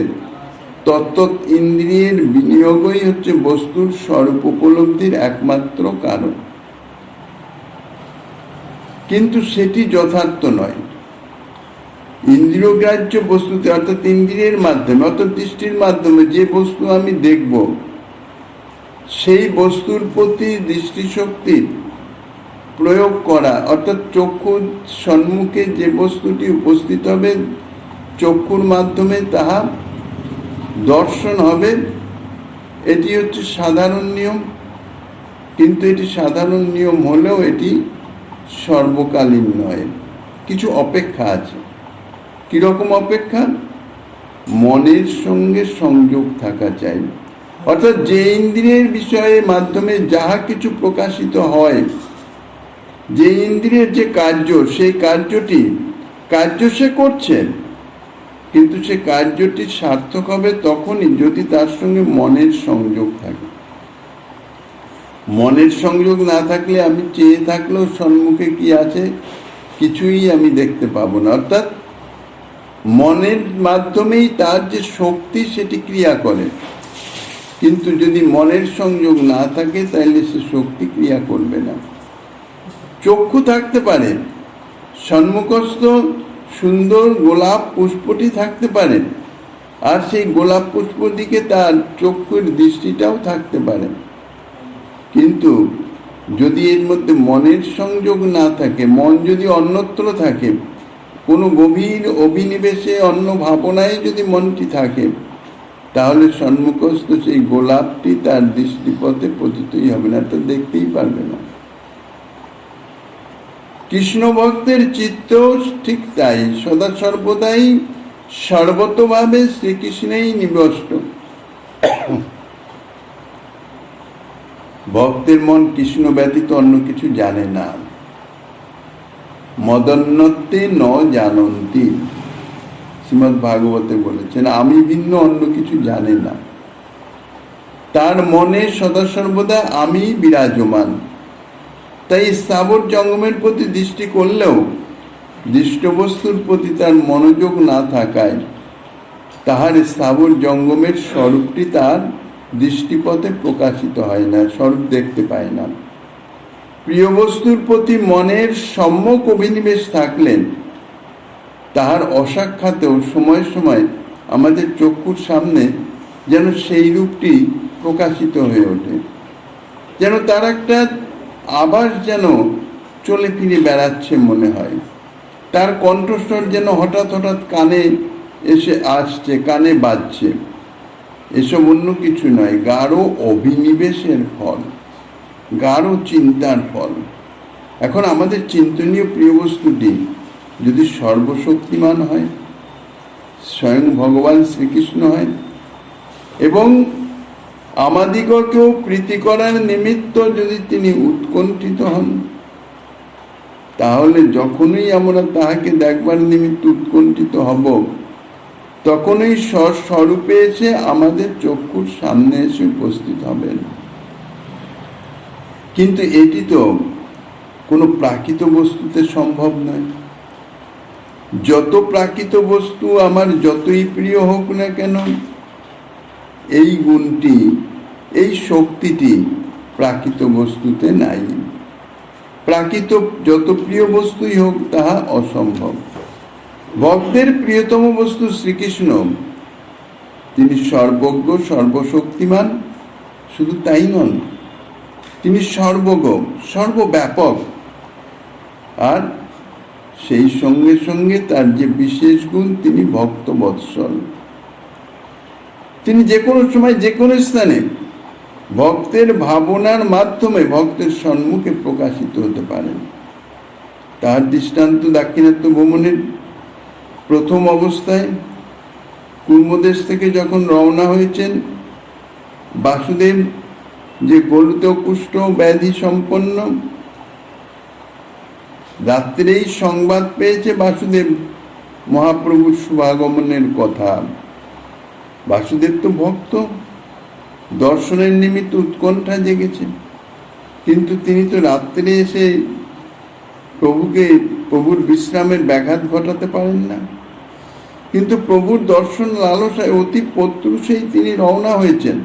তত্ত্ব ইন্দ্রিয়ের বিনিয়োগই হচ্ছে বস্তুর স্বরূপ উপলব্ধির একমাত্র কারণ, কিন্তু সেটি যথার্থ নয়। ইন্দ্রিয়গ্রাহ্য বস্তুতে অর্থাৎ ইন্দ্রিয়ের মাধ্যমে অর্থাৎ দৃষ্টির মাধ্যমে যে বস্তু আমি দেখব, সেই বস্তুর প্রতি দৃষ্টিশক্তি প্রয়োগ করা অর্থাৎ চক্ষুর সম্মুখে যে বস্তুটি উপস্থিত হবে চক্ষুর মাধ্যমে তাহা দর্শন হবে, এটি হচ্ছে সাধারণ নিয়ম। কিন্তু এটি সাধারণ নিয়ম হলেও এটি সর্বকালীন নয়, কিছু অপেক্ষা আছে। কিরকম অপেক্ষা? মনের সঙ্গে সংযোগ থাকা চাই। অর্থাৎ যে ইন্দ্রিয়ের বিষয়ের মাধ্যমে যাহা কিছু প্রকাশিত হয়, যে ইন্দ্রিয়ের যে কার্য, সেই কার্য সে করছে, কিন্তু সে কার্যটি সার্থক হবে তখনই যদি তার সঙ্গে মনের সংযোগ থাকে। মনের সংযোগ না থাকলে আমি চেয়ে থাকলেও সম্মুখে কি আছে কিছুই আমি দেখতে পাবো না। অর্থাৎ মনের মাধ্যমেই তার যে শক্তি সেটি ক্রিয়া করে, কিন্তু যদি মনের সংযোগ না থাকে তাহলে সে শক্তি ক্রিয়া করবে না। চক্ষু থাকতে পারে, সম্মুখস্থ সুন্দর গোলাপ পুষ্পটি থাকতে পারে, আর সেই গোলাপ পুষ্প দিকে তার চক্ষুর দৃষ্টিটাও থাকতে পারে, কিন্তু যদি এর মধ্যে মনের সংযোগ না থাকে, মন যদি অন্যত্র থাকে, কোনো গভীর অভিনিবেশে অন্য ভাবনায় যদি মনটি থাকে, তাহলে সম্মুখস্থ সেই গোলাপটি তার দৃষ্টিপথে পতিতই হবে না, তো দেখতেই পারবে না। কৃষ্ণ ভক্তের চিত্ত ঠিক তাই, সদা সর্বদাই সর্বতভাবে শ্রীকৃষ্ণেই নিবিষ্ট। ভক্তের মন কৃষ্ণ ব্যতীত অন্য কিছু জানে না। মদন্যত্বে ন জানন্তি, শ্রীমদ্ ভাগবতে বলেছেন, আমি ভিন্ন অন্য কিছু জানে না। তার মনে সদা সর্বদা আমি বিরাজমান। তাই স্থাবর জঙ্গমের প্রতি দৃষ্টি করলেও দৃষ্টবস্তুর প্রতি তার মনোযোগ না থাকায় তাহার স্থাবর জঙ্গমের স্বরূপটি তার দৃষ্টিপথে প্রকাশিত হয় না, স্বরূপ দেখতে পায় না। প্রিয় বস্তুর প্রতি মনের সম্যক অভিনিবেশ থাকলে তাহার অসাক্ষাতেও সময় সময় আমাদের চক্ষুর সামনে যেন সেই রূপটি প্রকাশিত হয়ে ওঠে, যেন তার একটা আভাস যেন চলে ফিরে বেড়াচ্ছে মনে হয়। তার কণ্ঠস্বর যেন হঠাৎ হঠাৎ কানে এসে আসছে, কানে বাজছে। এসব অন্য কিছু নয়, গাঢ় অভিনিবেশের ফল, গাঢ় চিন্তার ফল। এখন আমাদের চিন্তনীয় প্রিয় বস্তুটি যদি সর্বশক্তিমান হয়, স্বয়ং ভগবান শ্রীকৃষ্ণ হয়, এবং আমাদিগকেও প্রীতি করার নিমিত্ত যদি তিনি উৎকণ্ঠিত হন, তাহলে যখনই আমরা তাহাকে দেখবার নিমিত্ত উৎকণ্ঠিত হব, তখনই স্বরূপে এসে আমাদের চক্ষুর সামনে এসে উপস্থিত হবেন। কিন্তু এটি তো কোনো প্রাকৃত বস্তুতে সম্ভব নয়। যত প্রাকৃত বস্তু আমার যতই প্রিয় হোক না কেন, এই গুণটি, এই শক্তিটি প্রাকৃত বস্তুতে নাই। প্রাকৃত যত প্রিয় বস্তুই হোক, তাহা অসম্ভব। ভক্তের প্রিয়তম বস্তু শ্রীকৃষ্ণ। তিনি সর্বজ্ঞ, সর্বশক্তিমান, শুধু তাই নন, তিনি সর্বজ্ঞ, সর্বব্যাপক। আর সেই সঙ্গে সঙ্গে তার যে বিশেষ গুণ, তিনি ভক্ত বৎসল। তিনি যে কোনো সময় যে কোনো স্থানে ভক্তের ভাবনার মাধ্যমে ভক্তের সম্মুখে প্রকাশিত হতে পারেন। তার দৃষ্টান্ত দাক্ষিণাত্য ভ্রমণের প্রথম অবস্থায় কুর্মদেশ থেকে যখন রওনা হয়েছেন, বাসুদেব যে গলুত কুষ্ঠ ব্যাধি সম্পন্ন, রাত্রেই সংবাদ পেয়েছে বাসুদেব মহাপ্রভুর শুভাগমনের কথা। বাসুদেব তো ভক্ত, দর্শনের নিমিত্ত উৎকণ্ঠা জেগেছে, কিন্তু তিনি তো রাত্রে এসে প্রভুর বিশ্রামের ব্যাঘাত ঘটাতে পারেন না। কিন্তু প্রভুর দর্শন লালসায় অতি প্রত্যুষেই তিনি রওনা হয়েছেন।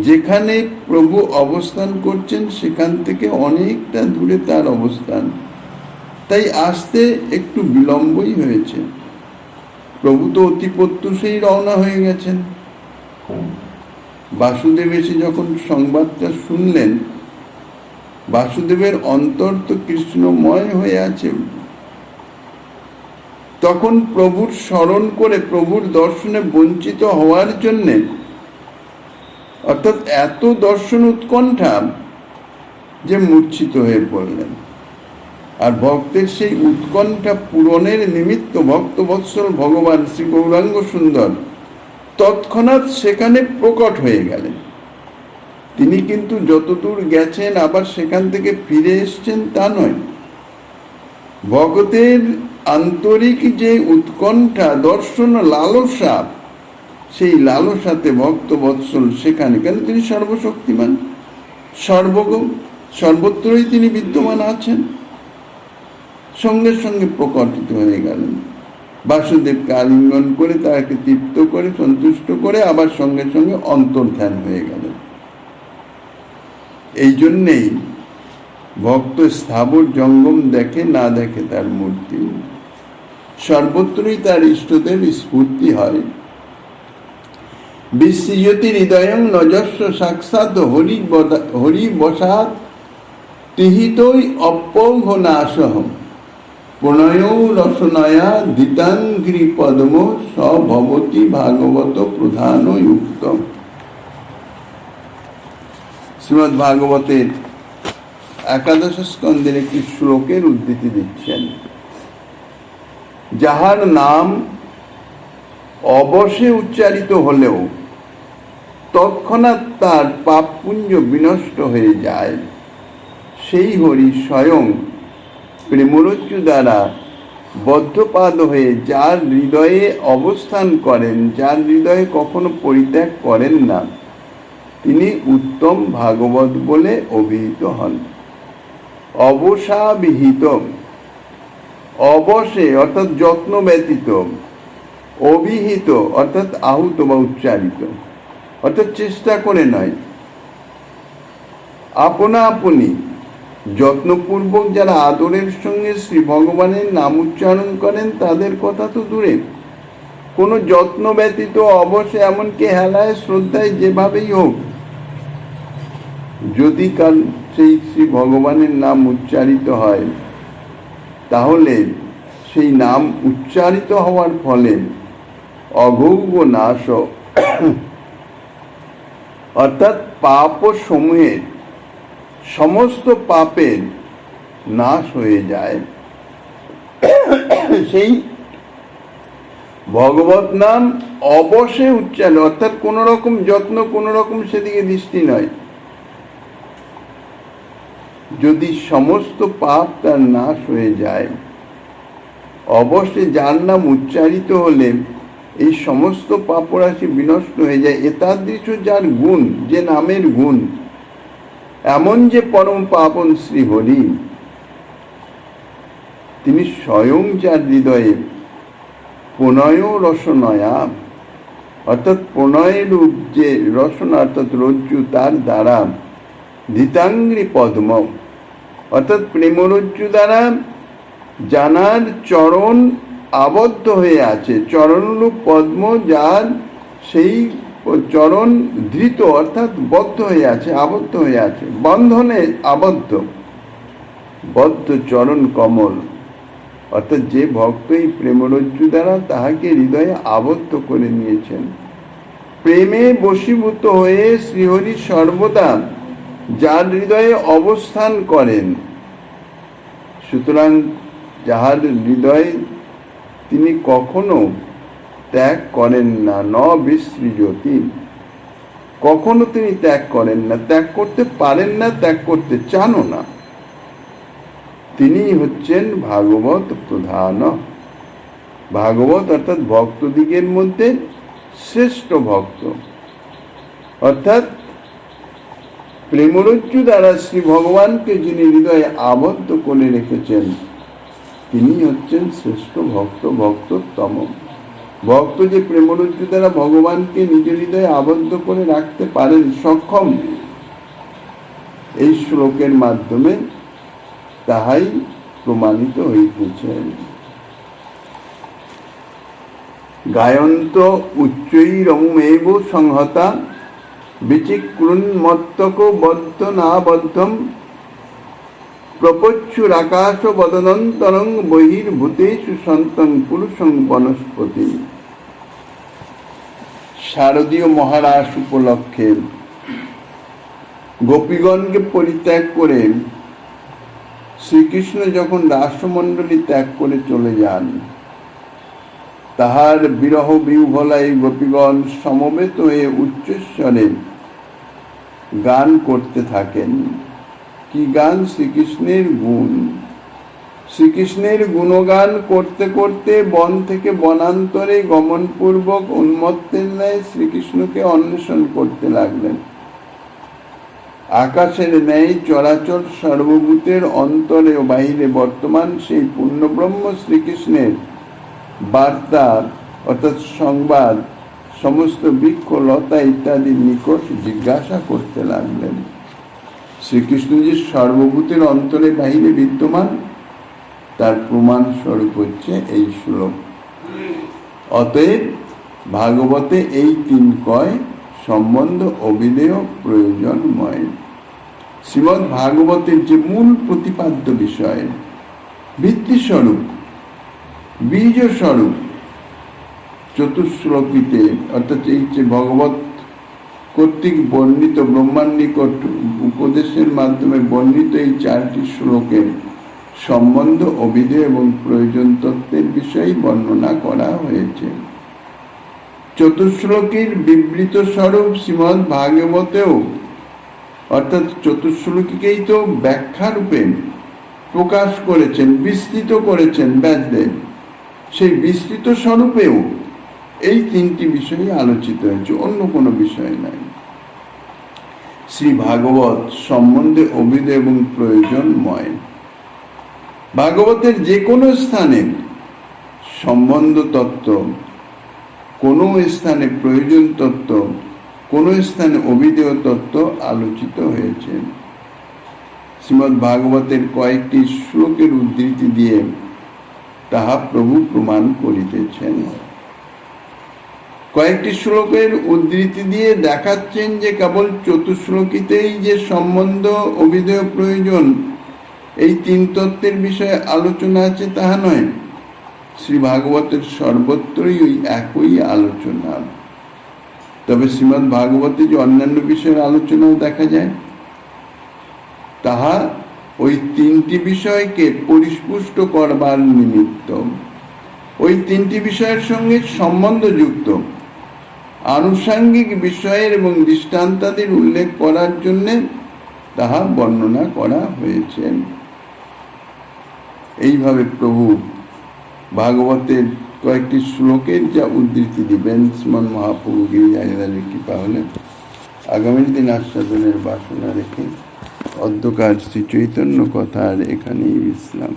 যেখানে প্রভু অবস্থান করছেন সেখান থেকে অনেকটা দূরে তার অবস্থান, তাই আসতে একটু বিলম্বই হয়েছে। প্রভু তো অতি প্রত্যুষেই রওনা হয়ে গেছেন। বাসুদেব এসে যখন সংবাদটা শুনলেন, বাসুদেবের অন্তর তো কৃষ্ণময় হয়ে আছে। তখন প্রভুর স্মরণ করে প্রভুর দর্শনে বঞ্চিত হওয়ার জন্যে, অর্থাৎ এত দর্শন উৎকণ্ঠা যে মূর্ছিত হয়ে পড়লেন। আর ভক্তের সেই উৎকণ্ঠা পূরণের নিমিত্ত ভক্তবৎসল ভগবান শ্রী গৌরাঙ্গ সুন্দর তৎক্ষণাৎ সেখানে প্রকট হয়ে গেলেন। তিনি কিন্তু যতদূর গেছেন আবার সেখান থেকে ফিরে এসছেন তা নয়। ভগতের আন্তরিক যে উৎকণ্ঠা, দর্শন লালসা, সেই লালসাতে ভক্তবৎসল সেখানে, কেন তিনি সর্বশক্তিমান, সর্বজ্ঞ, সর্বত্রই তিনি বিদ্যমান আছেন, সঙ্গে সঙ্গে প্রকটিত হয়ে গেলেন। বাসুদেবকে আলিঙ্গন করে তাকে তৃপ্ত করে সন্তুষ্ট করে আবার সঙ্গে সঙ্গে অন্তর্ধান হয়ে গেলেন। এই জন্যেই ভক্ত স্থাবর জঙ্গম দেখে, না দেখে তার মূর্তি, সর্বত্রই তার ইষ্টদেব স্ফূর্তি হয়। বিসৃজতি হৃদয়ং নজস্ব সাক্ষাৎ হরি বসাৎ তিহিতই অপৌঘ নাশহম। প্রণয় রসনয়া দিতাঙ্ঘ্রি পদ্ম সভবতী ভাগবত প্রধান উক্তম। শ্রীমদ্ ভাগবতের একাদশ স্কন্ধের একটি শ্লোকের উদ্ধৃতি দিচ্ছেন। যাহার নাম অবশ্যই উচ্চারিত হলেও তৎক্ষণাৎ তার পাপ পুঞ্জ বিনষ্ট হয়ে যায়, সেই হরি স্বয়ং প্রেমরজ্জু দ্বারা বদ্ধপাদ হয়ে যার হৃদয়ে অবস্থান করেন, যার হৃদয়ে কখনো পরিত্যাগ করেন না, তিনি উত্তম ভাগবত বলে অভিহিত হন। অবসাবিহিত, অবশে অর্থাৎ যত্ন ব্যতীত, অভিহিত অর্থাৎ আহুত বা উচ্চারিত অর্থাৎ চেষ্টা করে নয়, আপনা আপনি যত্নপূর্বক যারা আদরের সঙ্গে শ্রী ভগবানের নাম উচ্চারণ করেন তাদের কথা তো দূরে, কোনো যত্ন ব্যতীত অবশ্যই এমনকি হেলায় শ্রদ্ধায় যেভাবেই হোক যদি কাল সেই শ্রী ভগবানের নাম উচ্চারিত হয়, তাহলে সেই নাম উচ্চারিত হওয়ার ফলে অঘৌঘ নাশ অর্থাৎ পাপ সমূহের সমস্ত পাপের নাশ হয়ে যায়। সেই ভগবত নাম অবশ্যই উচ্চারণ অর্থাৎ কোন রকম যত্ন, কোন রকম সেদিকে দৃষ্টি নয়, যদি সমস্ত পাপ তার নাশ হয়ে যায়, অবশ্যই যার নাম উচ্চারিত হলে এই সমস্ত পাপরাশি বিনষ্ট হয়ে যায়। এতাদৃশ যার গুণ, যে নামের গুণ, এমন যে পরম পাবন শ্রী হরি, তিনি স্বয়ং যার হৃদয়ে প্রণয় রসনয়া অর্থাৎ প্রণয় রূপ যে রসনা অর্থাৎ রজ্জু, তার দ্বারা ধৃতাঙ্ঘ্রি পদ্ম অর্থাৎ প্রেমরজ্জু দ্বারা জানার চরণ আবদ্ধ হয়ে আছে, চরণরূপ পদ্ম যার সেই চরণ ধৃত অর্থাৎ বদ্ধ হয়ে আছে, আবদ্ধ হয়ে আছে, বন্ধনে আবদ্ধ, বদ্ধ চরণ কমল অর্থাৎ যে ভক্ত এই প্রেমরজ্জু দ্বারা তাহাকে হৃদয়ে আবদ্ধ করে নিয়েছেন, প্রেমে বশীভূত হয়ে শ্রীহরি সর্বদা যার হৃদয়ে অবস্থান করেন, সুতরাং যাহার হৃদয়ে তিনি কখনো ত্যাগ করেন না, ন বিসৃজতি, কখনো তিনি ত্যাগ করেন না, ত্যাগ করতে পারেন না, ত্যাগ করতে চানও না, তিনি হচ্ছেন ভাগবত প্রধান। ভাগবত অর্থাৎ ভক্তদিগের মধ্যে শ্রেষ্ঠ ভক্ত, অর্থাৎ প্রেমরজ্জু দ্বারা শ্রী ভগবানকে যিনি হৃদয়ে আবদ্ধ করে রেখেছেন, তিনি হচ্ছেন শ্রেষ্ঠ ভক্ত, ভক্তোত্তম ভক্ত। যে প্রেমরজ্জু দ্বারা ভগবানকে নিজের হৃদয়ে আবদ্ধ করে রাখতে পারেন, সক্ষম, এই শ্লোকের মাধ্যমে তাহাই প্রমাণিত হইতেছে। গায়ন্ত উচ্চৈরমেব সংহতা বিচিক্রুন্মত্তক বদ্ধ না বদ্ধম প্রপচ্ছুরাকাশ বদনন্তরং বহির্ভূতেষু সন্তং পুরুষং বনস্পতি। শারদীয় মহারাস উপলক্ষে গোপীগণকে পরিত্যাগ করে শ্রীকৃষ্ণ যখন রাষ্ট্রমণ্ডলী ত্যাগ করে চলে যান, তাহার বিরহ বিহ্বলায় গোপীগণ সমবেত হয়ে উচ্চস্বরে গান করতে থাকেন। কি গান? শ্রীকৃষ্ণের গুণ। শ্রীকৃষ্ণের গুণগান করতে করতে বন থেকে বনান্তরে গমনপূর্বক উন্মত্তের ন্যায় শ্রীকৃষ্ণকে অন্বেষণ করতে লাগলেন। আকাশের ন্যায় চরাচর সর্বভূতের অন্তরে ও বাহিরে বর্তমান সেই পূর্ণব্রহ্ম শ্রীকৃষ্ণের বার্তা অর্থাৎ সংবাদ সমস্ত বৃক্ষ লতা ইত্যাদির নিকট জিজ্ঞাসা করতে লাগলেন। শ্রীকৃষ্ণ যে সর্বভূতের অন্তরে বাহিরে বিদ্যমান, তার প্রমাণ স্বরূপ হচ্ছে এই শ্লোক। অতএব ভাগবতে এই তিন কয় সম্বন্ধ অবিধেয় প্রয়োজনময়। শ্রীমদ্ ভাগবতের যে মূল প্রতিপাদ্য বিষয় ভিত্তিস্বরূপ বীজ স্বরূপ চতুশ্লোকীতে, অর্থাৎ এই যে ভগবত কর্তৃক বর্ণিত ব্রহ্মাণ্ডিক উপদেশের মাধ্যমে বর্ণিত এই 4টি শ্লোকের সম্বন্ধ, অভিধেয় এবং প্রয়োজন তত্ত্বের বিষয়ে বর্ণনা করা হয়েছে। চতুশ্লোকীর বিবৃত স্বরূপ শ্রীমদ্ ভাগবতেও, অর্থাৎ চতুশ্লোকীকেই তো ব্যাখ্যা রূপে প্রকাশ করেছেন, বিস্তৃত করেছেন ব্যাসদেব। সেই বিস্তৃত স্বরূপেও এই 3টি বিষয়ে আলোচিত হয়েছে, অন্য কোনো বিষয় নাই। শ্রী ভাগবত সম্বন্ধে অভিধেয় এবং প্রয়োজনময়। ভাগবতের যে কোনো স্থানে সম্বন্ধ তত্ত্ব, কোনো স্থানে প্রয়োজন তত্ত্ব, কোনো স্থানে অভিধেয় তত্ত্ব আলোচিত হয়েছে। শ্রীমদ্ ভাগবতের কয়েকটি শ্লোকের উদ্ধৃতি দিয়ে তাহা প্রভু প্রমাণ করিতেছেন। কয়েকটি শ্লোকের উদ্ধৃতি দিয়ে দেখাচ্ছেন যে কেবল চতুশ্লোকীতেই যে সম্বন্ধ, অভিধেয়, প্রয়োজন এই 3 তত্ত্বের বিষয়ে আলোচনা আছে তাহা নয়। শ্রী ভাগবতের সর্বত্রই ওই একই আলোচনা। তবে শ্রীমদ্ ভাগবতে যে অন্যান্য বিষয়ের আলোচনাও দেখা যায়, তাহা ওই 3টি বিষয়কে পরিপুষ্ট করবার নিমিত্ত, ওই 3টি বিষয়ের সঙ্গে সম্বন্ধযুক্ত আনুষাঙ্গিক বিষয়ের এবং দৃষ্টান্তাদির উল্লেখ করার জন্য তাহা বর্ণনা করা হয়েছে। এইভাবে প্রভু ভাগবতের কয়েকটি শ্লোকের যা উদ্ধৃতি দিবেন, শ্রীমন মহাপ্রভু গিরিজারিদারের কৃপা হলে আগামীর দিন আস্বাদনের বাসনা রেখে অধ্যকার শ্রী চৈতন্য কথার এখানেই বিশ্রাম।